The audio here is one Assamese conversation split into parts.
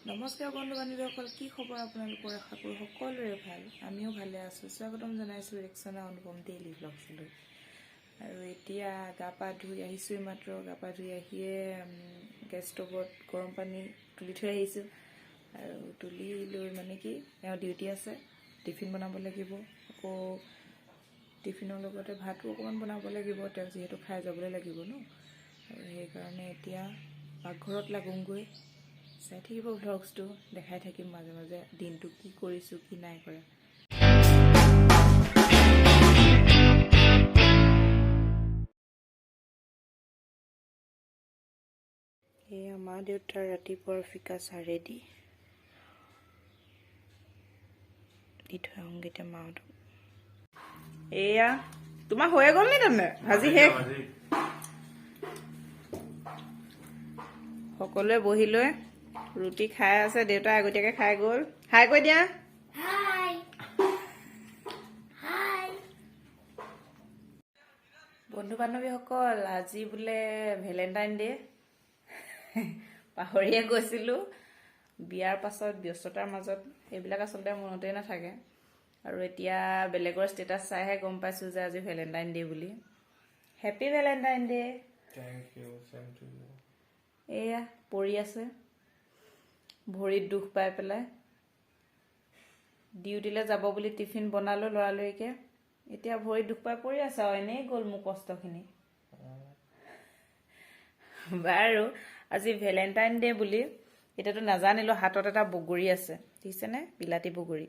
নমস্কাৰ বন্ধু বান্ধৱীসকল, কি খবৰ আপোনালোকৰ? আশা কৰোঁ সকলোৰে ভাল। আমিও ভালে আছোঁ। স্বাগতম জনাইছোঁ ৰেক্সনা অনুপম ডেইলি ব্লগছলৈ। আৰু এতিয়া গা পা ধুই আহিছোঁ। মাত্ৰ গা পা ধুই আহিয়ে গেছ ষ্টভত গৰম পানী তুলি থৈ আহিছোঁ। আৰু তুলি লৈ মানে কি এওঁ ডিউটি আছে, টিফিন বনাব লাগিব। আকৌ টিফিনৰ লগতে ভাতো অকণমান বনাব লাগিব, তেওঁ যিহেতু খাই যাবলৈ লাগিব ন। আৰু সেইকাৰণে এতিয়া পাকঘৰত লাগোঁগৈ। চাই থাকিব ভ্লগছটো, দেখাই থাকিম মাজে মাজে দিনটো কি কৰিছোঁ কি নাই কৰা। এয়া মা দেউতাৰ ৰাতিপুৱাৰ ফিকা চাহ ৰেডি দি থৈ আহোঁগৈ এতিয়া মাহঁতক। এয়া তোমাৰ হৈয়ে গ'ল নি তাৰমানে ভাজি শেষ? সকলোৱে বহি লৈ ৰুটি খাই আছে। দেউতা আগতীয়াকৈ খাই গ'ল। হাই কৈ দিয়া। বন্ধু বান্ধৱীসকল, আজি বোলে ভেলেণ্টাইন ডে'। পাহৰিয়ে গৈছিলোঁ। বিয়াৰ পাছত ব্যস্ততাৰ মাজত সেইবিলাক আচলতে মনতেই নাথাকে। আৰু এতিয়া বেলেগৰ ষ্টেটাছ চাইহে গম পাইছোঁ যে আজি ভেলেণ্টাইন ডে' বুলি। Happy Valentine day'. Thank you, same to you. এয়া পৰি আছে ভৰিত দুখ পাই পেলাই। ডিউটিলৈ যাব বুলি টিফিন বনালোঁ লৰালৰিকৈ, এতিয়া ভৰিত দুখ পাই পৰি আছে আৰু এনেই গ'ল মোৰ কষ্টখিনি। বাৰু আজি ভেলেণ্টাইন ডে' বুলি এতিয়াতো নাজানিলোঁ। হাতত এটা বগৰী আছে, দেখিছেনে? বিলাতী বগৰী।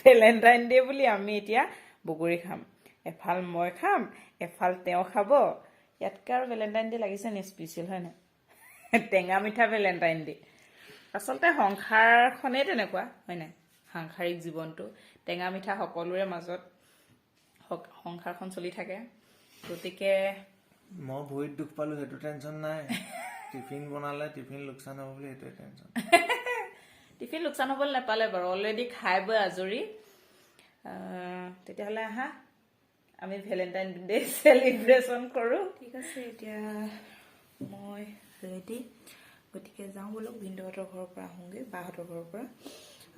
ভেলেণ্টাইন ডে' বুলি আমি এতিয়া বগৰী খাম। এফাল মই খাম, এফাল তেওঁ খাব। ইয়াতকৈ আৰু ভেলেণ্টাইন ডে' লাগিছে নি স্পেচিয়েল, হয় নাই? টেঙা মিঠা ভেলেণ্টাইন ডে'। আচলতে সংসাৰখনেই তেনেকুৱা, হয় নাই? সাংসাৰিক জীৱনটো টেঙা মিঠা সকলোৰে মাজত সংসাৰখন চলি থাকে। গতিকে মই ভৰিত দুখ পালোঁ, সেইটো টেনশ্যন নাই। টিফিন বনালে টিফিন লোকচান হ'ব বুলি সেইটোৱে টেনশ্যন। টিফিন লোকচান হ'বলৈ নাপালে বাৰু, অলৰেডি খাই বৈ আজৰি। তেতিয়াহ'লে আহা আমি ভেলেণ্টাইন ডে চেলিব্ৰেশ্যন কৰোঁ। ঠিক আছে, এতিয়া মই ৰেডি, গতিকে যাওঁ ব'লক। ভিনদেউহঁতৰ ঘৰৰ পৰা আহোঁগৈ, বাহঁতৰ ঘৰৰ পৰা।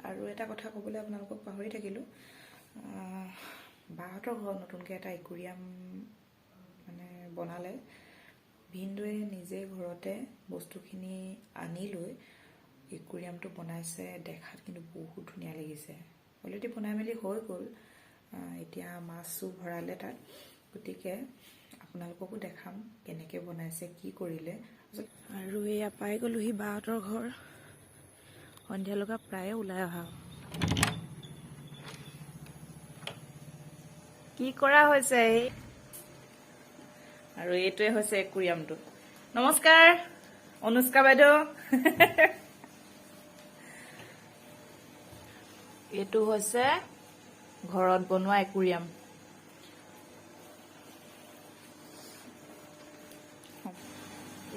আৰু এটা কথা ক'বলৈ আপোনালোকক পাহৰি থাকিলোঁ। বাহঁতৰ ঘৰত নতুনকৈ এটা একুৰিয়াম মানে বনালে। ভিনদেউৱে নিজে ঘৰতে বস্তুখিনি আনি লৈ একুৰিয়ামটো বনাইছে। দেখাত কিন্তু বহুত ধুনীয়া লাগিছে। অলৰেডি বনাই মেলি হৈ গ'ল। এতিয়া মাছো ভৰালে তাত। গতিকে আপোনালোককো দেখাম কেনেকৈ বনাইছে, কি কৰিলে। আৰু এয়া পাই গ'লোহি বাহঁতৰ ঘৰ। সন্ধিয়া লগা প্ৰায়ে ওলাই অহা। কি কৰা হৈছে? আৰু এইটোৱে হৈছে একুৰিয়ামটো। নমস্কাৰ অনুষ্কা বাইদেউ। এইটো হৈছে ঘৰত বনোৱা একুৰিয়াম।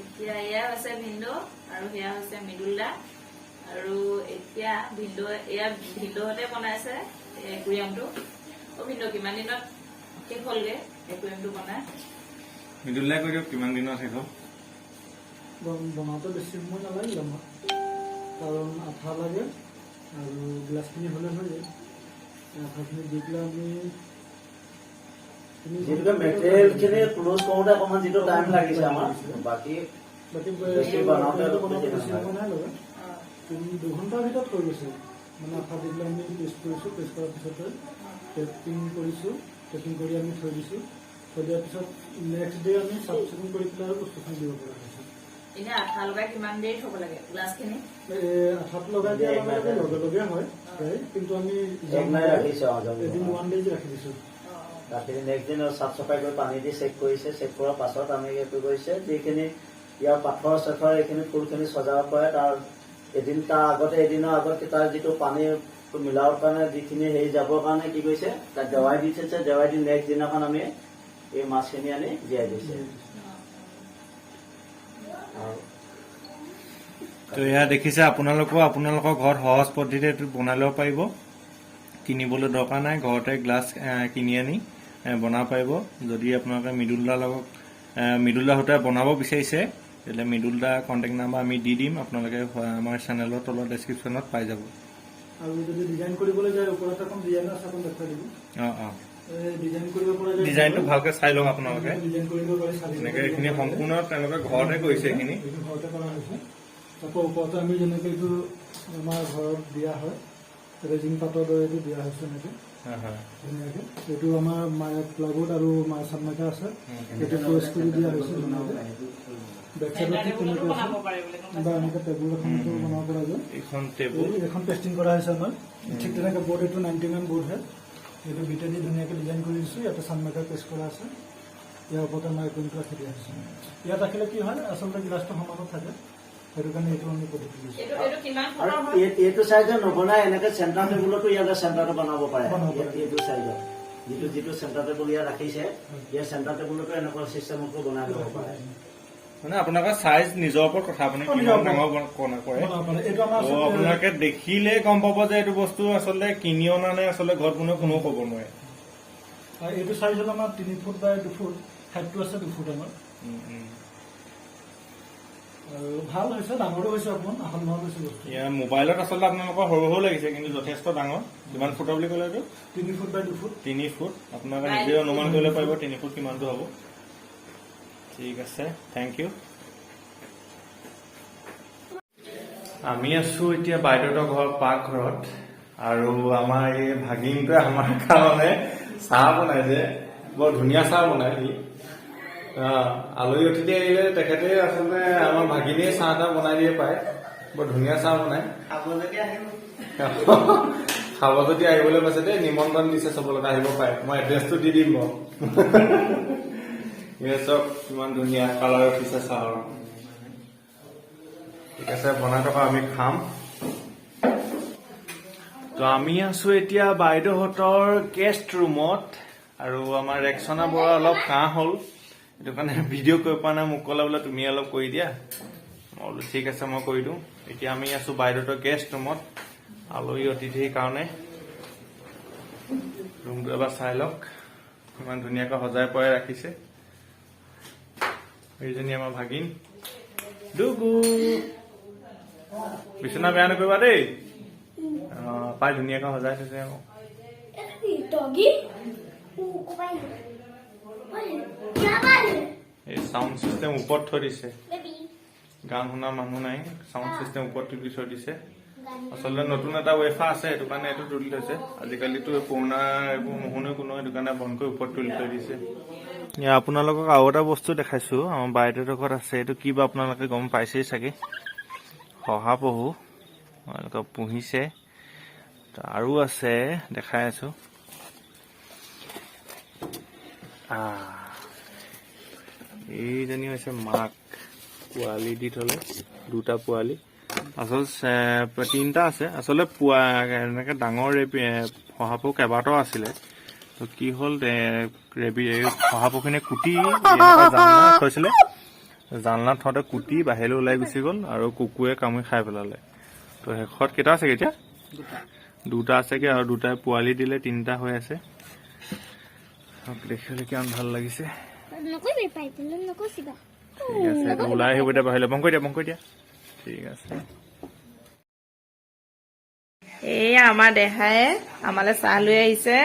এতিয়া এয়া হৈছে ভিনদেউ আৰু সেয়া হৈছে মৃদুলদা। আৰু এতিয়া ভিনদেউহঁতে বনাইছে একুৰিয়ামটো। ভিনদেউ কিমান দিনত শেষ হ'লগৈ একুৰিয়ামটো বনাই? মৃদুলদাই কৈ দিয়ক কিমান দিনত শেষ হ'ল। বনাওঁতে বেছি সময় নালাগিল আমাৰ, কাৰণ আঠা লাগে আৰু গ্লাছখিনি হ'লে হৈ যায়। আঠাখিনি দি পেলাই আমি মেটেৰিয়েলখিনি ক্লোজ কৰোঁতে অকণমান যিটো টাইম লাগিছে আমাৰ, বাকী বেছি বনাওঁতে বেছি সময় নাই লগা। 2 ঘণ্টাৰ ভিতৰত হৈ গৈছে। মানে আঠা দি পেলাই আমি পেষ্ট কৰিছোঁ, পেষ্ট কৰাৰ পিছতে টেপিং কৰিছোঁ। টেপিং কৰি আমি থৈ দিছোঁ। থৈ দিয়াৰ পিছত নেক্সট ডে আমি চাফ চিকুণ কৰি পেলাই আৰু বস্তুখিনি দিব পৰা হৈছে। এনে আঠা লগাই কিমান দেৰি থ'ব লাগে গ্লাছখিনি? আঠাটো লগাই দিয়াৰ লগে লগে হয়, কিন্তু আমি এদিন 1 day ৰাখি দিছোঁ। ৰাতি নেক্সট দিন চাফ চাফাই কৰি পানী দি চেক কৰিছে। চেক কৰাৰ পাছত আমি এইটো কৰিছে, যিখিনি ইয়াৰ পাথৰ চাথৰ এইখিনি ফুলখিনি সজাব পাৰে তাৰ এদিনৰ আগত তাৰ যিটো পানী মিলাবৰ কাৰণে যিখিনি হেৰি যাবৰ কাৰণে কি কৰিছে, তাত দেৱাই দি থৈছে। দেৱাই দি নেক্সট দিনাখন আমি এই মাছখিনি আনি জীয়াই দিছে। তো এয়া দেখিছে, আপোনালোকৰ ঘৰত সহজ পদ্ধতিৰে বনাই ল'ব পাৰিব। কিনিবলৈ দৰকাৰ নাই, ঘৰতে গ্লাছ কিনি আনি বনাব পাৰিব। যদি আপোনালোকে মৃদুলদাৰ সৈতে বনাব বিচাৰিছে তেতিয়াহ'লে মৃদুল দাৰ কণ্টেক্ট নাম্বাৰ আমি দি দিম, আপোনালোকে আমাৰ চেনেলৰ তলৰ ডেছক্ৰিপশ্যনত পাই যাব। আৰু যদি ডিজাইন কৰিবলৈ যায় ওপৰত এখন ডিজাইন আছে, এখন দেখাই দিব। অঁ ডিজাইন কৰিব পৰা যায়, ডিজাইনটো ভালকৈ চাই লওক আপোনালোকে। ডিজাইন কৰিব পাৰি। এনেকৈ এইখিনি সম্পূৰ্ণ তেওঁলোকে ঘৰতে কৰিছে, এইখিনি ঘৰতে কৰা হৈছে। আকৌ ওপৰতে আমি যেনেকৈ এইটো আমাৰ ঘৰত দিয়া হয়, ৰেজিং পাতৰ দৰে এইটো দিয়া হৈছে এনেকৈ ধুনীয়াকৈ। এইটো আমাৰ প্লাইউড আৰু চানমাইকা আছে, এইটো ক্ল'জ কৰি দিয়া হৈছে ধুনীয়াকৈ। বেক চাইডত ঠিক তেনেকৈ আছে, বা এনেকৈ টেবুল এখনতো বনাব পৰা যায়। এইখন টেবুল এখন পেষ্টিং কৰা হৈছে আমাৰ। ঠিক তেনেকৈ বৰ্ড, এইটো 90mm বৰ্ড হয়। এইটো বিটেদি ধুনীয়াকৈ ডিজাইন কৰি দিছোঁ। ইয়াতে চানমাইকা পেষ্ট কৰা আছে, ইয়াৰ ওপৰতে আমাৰ প্ৰিণ্ট ৰাখি দিয়া হৈছে। ইয়াত ৰাখিলে কি হয়, আচলতে গ্লাছটো সমানত থাকে, সেইটো কাৰণে এইটো আমি পদ্ধতি দিছোঁ। আৰু এইটো চাইজত নবনাই এনেকে চেণ্টাৰ টেবুলতো ইয়াতে চেণ্টাৰটো বনাব পাৰে। এইটো চাইজত যিটো চেণ্টাৰ টেবুল ইয়াত ৰাখিছে, ইয়াৰ চেণ্টাৰ টেবুলতো এনেকুৱা চিষ্টেমতো বনাই ল'ব পাৰে। মানে আপোনালোকৰ চাইজ নিজৰ ওপৰত কথা, আপুনি কিমান ডাঙৰ কৰে। আপোনালোকে দেখিলে গম পাব যে এইটো বস্তু আচলতে কিনি অনা নে আচলতে ঘৰত কোনেও ক'ব নোৱাৰে। এইটো চাইজ হ'ল আমাৰ 3 ফুট বাই 2 ফুট, হাইটটো আছে 2 ফুট আমাৰ। আৰু ভাল হৈছে, ডাঙৰো হৈছে, অকণমান আহল হৈছে বস্তু। মোবাইলত আচলতে আপোনালোকৰ সৰু সৰু লাগিছে, কিন্তু যথেষ্ট ডাঙৰ। কিমান ফুটৰ বুলি ক'লে এইটো? 3 ফুট বাই 2 ফুট। 3 ফুট। আপোনালোকে নিজে অনুমান কৰিব পাৰিব 3 ফুট কিমানটো হ'ব। ঠিক আছে, থেংক ইউ। আমি আছো এতিয়া বাইদেউহঁতৰ ঘৰ পাকঘৰত, আৰু আমাৰ এই ভাগিনটোৱে আমাৰ কাৰণে চাহ বনাইছে। বৰ ধুনীয়া চাহ বনাই সি। আলহী অতিথি আহিলে তেখেতে আচলতে আমাৰ ভাগিনীয়ে চাহ এটা বনাই দিয়ে পায়। বৰ ধুনীয়া চাহ বনাই। খাব যদি আহিবলৈ পাইছে দেই, নিমন্ত্ৰণ দিছে চবলৈকে, আহিব পাৰে। মই এড্ৰেছটো দি দিম বাৰু। চব কিমান ধুনীয়া কালাৰ উঠিছে চাহৰ। ঠিক আছে, বনাই থকা আমি খাম। তো আমি আছো এতিয়া বাইদেউহঁতৰ গেষ্ট ৰুমত, আৰু আমাৰ ৰেক্সনা বৰা অলপ কাহ হ'ল, সেইটো কাৰণে ভিডিঅ' কৰিব পৰা নাই। মোক ক'লে বোলে তুমি অলপ কৰি দিয়া। মই বোলো ঠিক আছে, মই কৰি দিওঁ। এতিয়া আমি আছো বাইদেউহঁতৰ গেষ্ট ৰুমত, আলহী অতিথিৰ কাৰণে। ৰুমটো এবাৰ চাই লওক, ইমান ধুনীয়াকৈ সজাই পৰাই ৰাখিছে। এইজনী আমাৰ ভাগিন ডুগু। বিচনা বেয়া নকৰিবা দেই। পাই ধুনীয়াকৈ সজাই থৈছে আকৌ। এই চাউণ্ড চিষ্টেম ওপৰত থৈ দিছে, গান শুনা মানুহ নাই, চাউণ্ড চিষ্টেম ওপৰত তুলি থৈ দিছে। আচলতে নতুন এটা ৱেফা আছে, সেইটো কাৰণে এইটো তুলি থৈছে। আজিকালিতো পুৰণা এইবোৰ নুশুনে কোনো, সেইটো কাৰণে বন্ধ কৰি ওপৰত তুলি থৈ দিছে। আপোনালোকক আৰু এটা বস্তু দেখাইছো, আমাৰ বাইদেউহঁতৰ ঘৰত আছে। এইটো কি বা আপোনালোকে গম পাইছেই চাগে, শহাপহু আপোনালোকে পুহিছে। আৰু আছে, দেখাই আছো। এইজনী হৈছে মাক, পোৱালি দি থলে, 2টা পোৱালি। আচলতে 3টা আছে। আচলতে এনেকে ডাঙৰ শহাপহু কেইবাটাও আছিলে। তো কি হ'ল, শহাপহুখিনিয়ে কুটি জালনাত থৈছিলে, জালনাত থওঁতে কুটি বাহিৰলৈ ওলাই গুচি গ'ল, আৰু কুকুৰে কামুৰি খাই পেলালে। তো শেষত কেইটা আছেগে এতিয়া? 2টা আছেগে, আৰু 2টাই পোৱালি দিলে, 3টা হৈ আছে। দেখিলে কিমান ভাল লাগিছে। ঠিক আছে, এইটো ওলাই আহিব এতিয়া বাহিৰলৈ। বন্ধ কৰি দিয়া। ঠিক আছে। এয়া আমাৰ দেহায়ে আমালৈ চাহ লৈ আহিছে।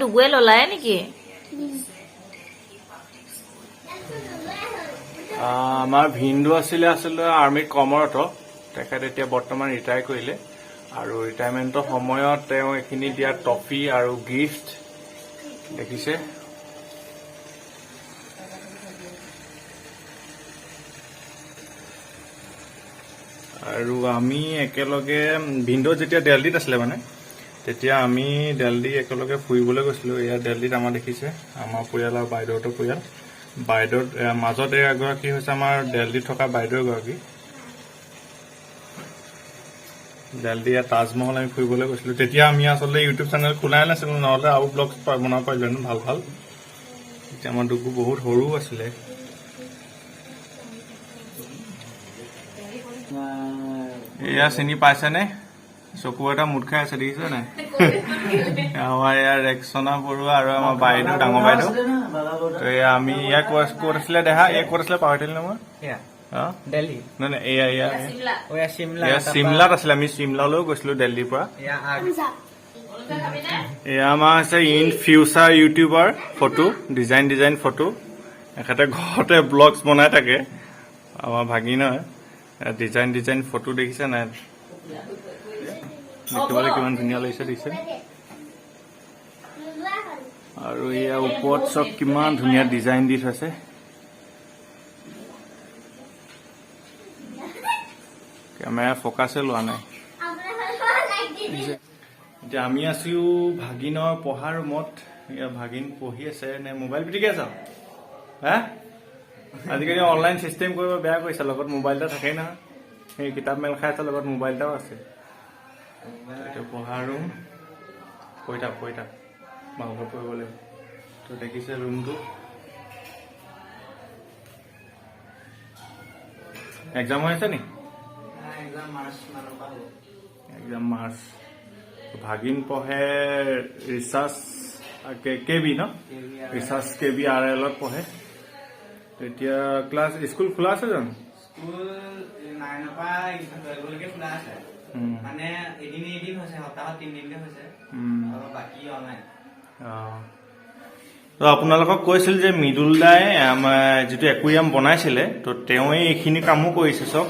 ডুগুৱে ললাই নেকি? আমাৰ ভিনদু আছিলে আৰ্মিত কৰ্মৰত। তেখেত এতিয়া বৰ্তমান ৰিটায়াৰ কৰিলে, আৰু ৰিটায়াৰমেণ্টৰ সময়ত তেওঁ এইখিনি দিয়া ট্ৰফি আৰু গিফ্ট দেখিছে। আৰু আমি একেলগে, ভিনদু যেতিয়া দিল্লীত আছিলে মানে, তেতিয়া আমি দিল্লী একেলগে ফুৰিবলৈ গৈছিলো। এয়া দিল্লীত আমাৰ দেখিছে, আমাৰ পৰিয়াল আৰু বাইদেউহঁতৰ পৰিয়াল। বাইদেউৰ মাজত এগৰাকী হৈছে আমাৰ দিল্লীত থকা বাইদেউ এগৰাকী। দিল্লী তাজমহল আমি ফুৰিবলৈ গৈছিলো। তেতিয়া আমি আচলতে ইউটিউব চেনেল খোলাই নাছিলো, নহ'লে আৰু ব্লগ বনাব পাৰিলো ভাল ভাল। তেতিয়া আমাৰ ডুগু বহুত সৰু আছিলে। এয়া চিনি পাইছেনে? চকু এটা মুঠ খাই আছে, দেখিছে নাই? আমাৰ ইয়াৰ ৰেক্সনা বৰুৱা আৰু আমাৰ বাইদেউ, ডাঙৰ বাইদেউ। তো এয়া আমি ইয়াক ক'ত আছিলে দেখা এয়া ক'ত আছিলে পাহৰি থাকিলো মই অঁ দিল্লী নাই নাই এয়া চিমলা এয়া চিমলাত আছিলে আমি চিমলালৈও গৈছিলো দিল্লীৰ পৰা এয়া আমাৰ হৈছে in future YouTuber photo design photo এখেতে ঘৰতে ব্লগছ বনাই থাকে আমাৰ ভাগিনই ডিজাইন ফটো দেখিছে নাই দেখিবলৈ কিমান ধুনীয়া লাগিছে দেখিছে আৰু এয়া ওপৰত চব কিমান ধুনীয়া ডিজাইন দি থৈছে কেমেৰা ফ'কাছে লোৱা নাই এতিয়া আমি আছো ভাগিনৰ পঢ়া ৰুমত ভাগিন পঢ়ি আছে নে মোবাইল পিটিকে আছা হা আজিকালি অনলাইন চিষ্টেম কৰিব বেয়া কৰিছে লগত মোবাইল এটা থাকেই নহয় সেই কিতাপ মেল খাই আছে লগত মোবাইল এটাও আছে এইটো পঢ়া ৰুম পঢ়ি থাক ভালকৈ পঢ়িব লাগিব তো দেখিছে ৰুমটো এক্সাম হৈ আছে নি এক্সাম মাৰ্চ ভাগিন পঢ়ে ৰিচাৰ্চ কেবি ন ৰিচাৰ্চ কেবি RL ত পঢ়ে এতিয়া ক্লাছ স্কুল খোলা আছে জানো স্কুল 9 পৰা 12 খোলা আছে মানে এদিন হৈছে সপ্তাহত 3 দিনকে হৈছে আৰু বাকি অনলাইন তো আপোনালোকক কৈছিল যে মৃদুল দাই আমাৰ যিটো একুৰিয়াম বনাইছিলে তো তেওঁৱে এইখিনি কামো কৰিছে চব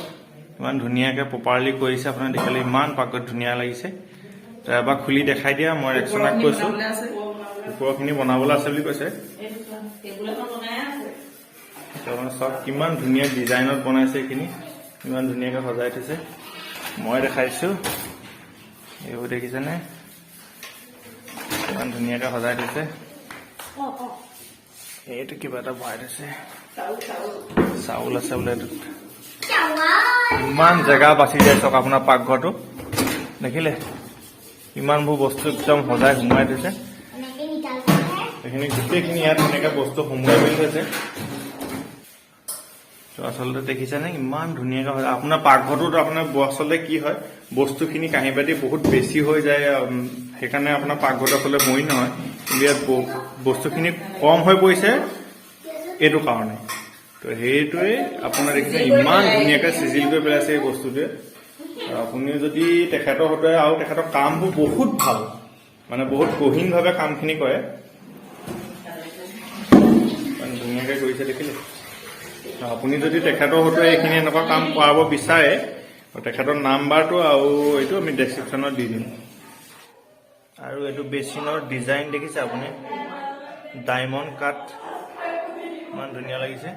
ইমান ধুনীয়াকৈ প্ৰপাৰলি কৰিছে আপোনাৰ দেখিলে ইমান পাকত ধুনীয়া লাগিছে তো এবাৰ খুলি দেখাই দিয়া মই ৰেকচনাক কৈছোঁ ওপৰখিনি বনাবলৈ আছে বুলি কৈছে চব কিমান ধুনীয়া ডিজাইনত বনাইছে এইখিনি ইমান ধুনীয়াকৈ সজাই থৈছে মই দেখাইছোঁ এইবোৰ দেখিছেনে ইমান ধুনীয়াকৈ সজাই থৈছে এইটো কিবা এটা ভৰাই থৈছে চাউল আছে বোলে এইটোত ইমান জেগা বাচি যায় চাওক আপোনাৰ পাকঘৰটো দেখিলে ইমানবোৰ বস্তু একদম সজাই সোমোৱাই থৈছে এইখিনি গোটেইখিনি ইয়াত ধুনীয়াকৈ বস্তু সোমোৱাই মেলি থৈছে তো আচলতে দেখিছেনে ইমান ধুনীয়াকৈ হয় আপোনাৰ পাকঘৰটোত আপোনাৰ আচলতে কি হয় বস্তুখিনি কাঁহী বাতি বহুত বেছি হৈ যায় সেইকাৰণে আপোনাৰ পাকঘৰটো আচলতে মৰি নহয় কিন্তু ইয়াত বস্তুখিনি কম হৈ পৰিছে এইটো কাৰণে তো সেইটোৱে আপোনাৰ দেখিছে ইমান ধুনীয়াকৈ চিজিল কৰি পেলাইছে এই বস্তুটোৱে আপুনি যদি তেখেতৰ সৈতে আৰু তেখেতৰ কামবোৰ বহুত ভাল মানে বহুত গহীনভাৱে কামখিনি কৰে ধুনীয়াকৈ কৰিছে দেখিলে আপুনি যদি তেখেতৰ সৈতে এইখিনি এনেকুৱা কাম কৰাব বিচাৰে তেখেতৰ নাম্বাৰটো আৰু এইটো আমি ডেছক্ৰিপশ্যনত দি দিম আৰু এইটো বেচিনৰ ডিজাইন দেখিছে আপুনি ডায়মণ্ড কাট ইমান ধুনীয়া লাগিছে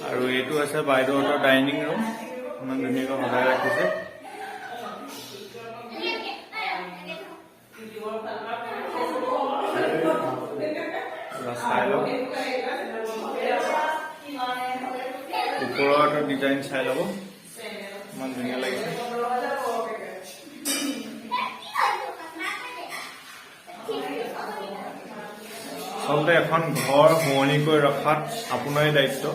আৰু এইটো আছে বাইদেউহঁতৰ ডাইনিং ৰুম ইমান ধুনীয়াকৈ সজাই ৰাখিছে চাই লওক ওপৰৰ ডিজাইন চাই ল'ব ইমান ধুনীয়া লাগিছে আচলতে এখন ঘৰ শুৱনি কৰি ৰখাত আপোনাৰে দায়িত্ব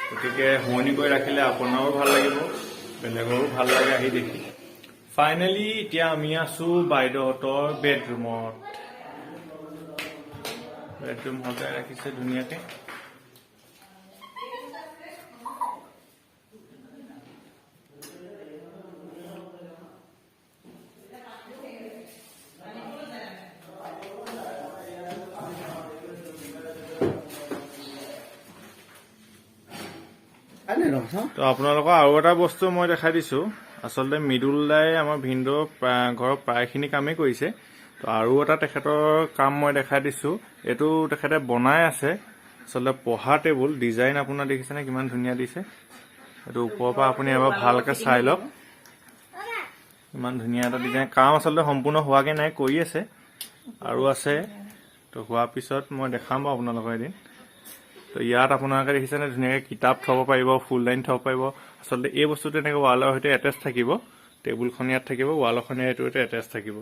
গতিকে শুৱনি কৰি ৰাখিলে আপোনাৰো ভাল লাগিব বেলেগৰো ভাল লাগে আহি দেখি ফাইনেলি এতিয়া আমি আছো বাইদেউহঁতৰ বেডৰুমত বেডৰুম সজাই ৰাখিছে ধুনীয়াকে তো আপোনালোকক আৰু এটা বস্তু মই দেখাই দিছো আচলতে মৃদুল দাই আমাৰ ভিনদেউৰ ঘৰৰ প্ৰায়খিনি কামেই কৰিছে তো আৰু এটা তেখেতৰ কাম মই দেখাই দিছো এইটো তেখেতে বনাই আছে আচলতে পঢ়া টেবুল ডিজাইন আপোনাৰ দেখিছেনে কিমান ধুনীয়া দিছে এইটো ওপৰৰ পৰা আপুনি এবাৰ ভালকৈ চাই লওক ইমান ধুনীয়া এটা ডিজাইন কাম আচলতে সম্পূৰ্ণ হোৱাকৈ নাই কৰি আছে আৰু আছে তো হোৱাৰ পিছত মই দেখাম বাৰু আপোনালোকৰ এদিন তো ইয়াত আপোনালোকে দেখিছেনে ধুনীয়াকৈ কিতাপ থ'ব পাৰিব ফুল লাইন থ'ব পাৰিব আচলতে এই বস্তুটো এনেকৈ ৱালৰ সৈতে এটেচ থাকিব টেবুলখন ইয়াত থাকিব ৱালৰখন এইটো এটেচ থাকিব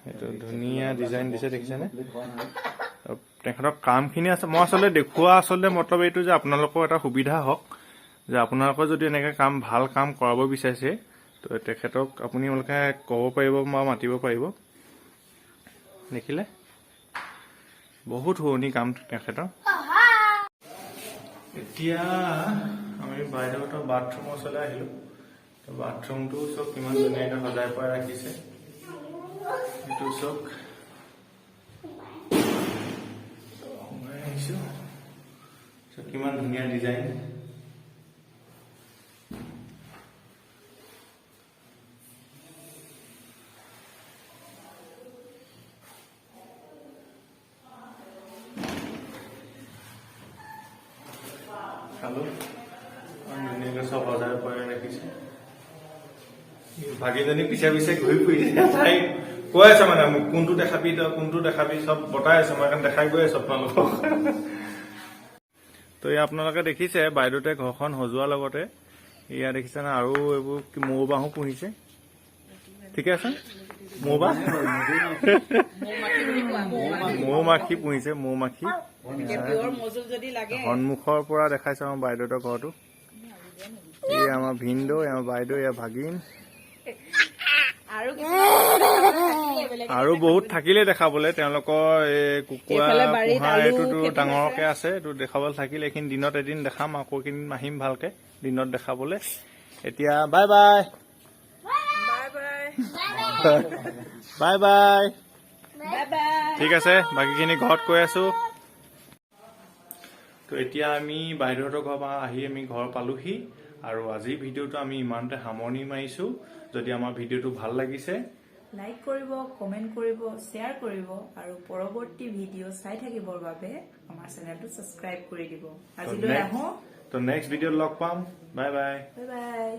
এইটো ধুনীয়া ডিজাইন দিছে দেখিছেনে তেখেতৰ কামখিনি আছে মই আচলতে দেখুওৱা আচলতে মতলব এইটো যে আপোনালোকৰ এটা সুবিধা হওক যে আপোনালোকৰ যদি এনেকৈ ভাল কাম কৰাব বিচাৰিছে তো তেখেতক আপোনালোকে ক'ব পাৰিব বা মাতিব পাৰিব। দেখিলে বহুত শুৱনি কাম তেখেতৰ। এতিয়া আমি বাইদেউহঁতৰ বাথৰুমৰ ওচৰলৈ আহিলোঁ। বাথৰুমটো চব কিমান ধুনীয়াকৈ সজাই পৰাই ৰাখিছে। এইটো চব সোমাই আহিছোঁ, কিমান ধুনীয়া ডিজাইন। খালো ধুনীয়াকৈ চব সজাই পৰাই ৰাখিছে। ভাগিনজনী পিছে পিছে ঘূৰি ফুৰিছে, তাই কৈ আছে মানে মোক কোনটো দেখাবি তই কোনটো দেখাবি চব বতাই আছে, মই সেইকাৰণে দেখাই গৈ আছো আপোনালোকক। তো এয়া আপোনালোকে দেখিছে বাইদেউতে ঘৰখন সজোৱাৰ লগতে এয়া দেখিছে না আৰু এইবোৰ মৌ বাহো পুহিছে। ঠিকে আছে, মৌ বাহ মৌ মাখি পুহিছে, মৌ মাখি। সন্মুখৰ পৰা দেখাইছে আমাৰ বাইদেউহঁতৰ ঘৰটো। এই আমাৰ ভিনদেউ, আমাৰ বাইদেউ, এয়া ভাগিন আৰু বহুত থাকিলে দেখাবলৈ। তেওঁলোকৰ এই কুকুৰা পোহা এইটোতো ডাঙৰকে আছে, এইটো দেখাবলৈ থাকিলে। এইখিনি দিনত এদিন দেখাম, আকৌ এইখিনি আহিম ভালকে দিনত দেখাবলৈ। এতিয়া বাই বাই বাই বাই। ঠিক আছে, বাকীখিনি ঘৰত কৈ আছো। তো এতিয়া আমি বাইদেউহঁতৰ ঘৰৰ পৰা আহি আমি ঘৰ পালোহি আৰু আজিৰ ভিডিঅ'টো আমি ইমানতে সামৰণি মাৰিছো। যদি আমাৰ ভিডিঅ'টো ভাল লাগিছে লাইক কৰিব, কমেণ্ট কৰিব, শ্বেয়াৰ কৰিব আৰু পৰৱৰ্তী ভিডিঅ' চাই থাকিবৰ বাবে আমাৰ চেনেলটো ছাবস্ক্ৰাইব কৰি দিব। আজিলৈ আহোঁ। তো নেক্সট ভিডিঅ'ত লগ পাম। Bye bye. Bye bye.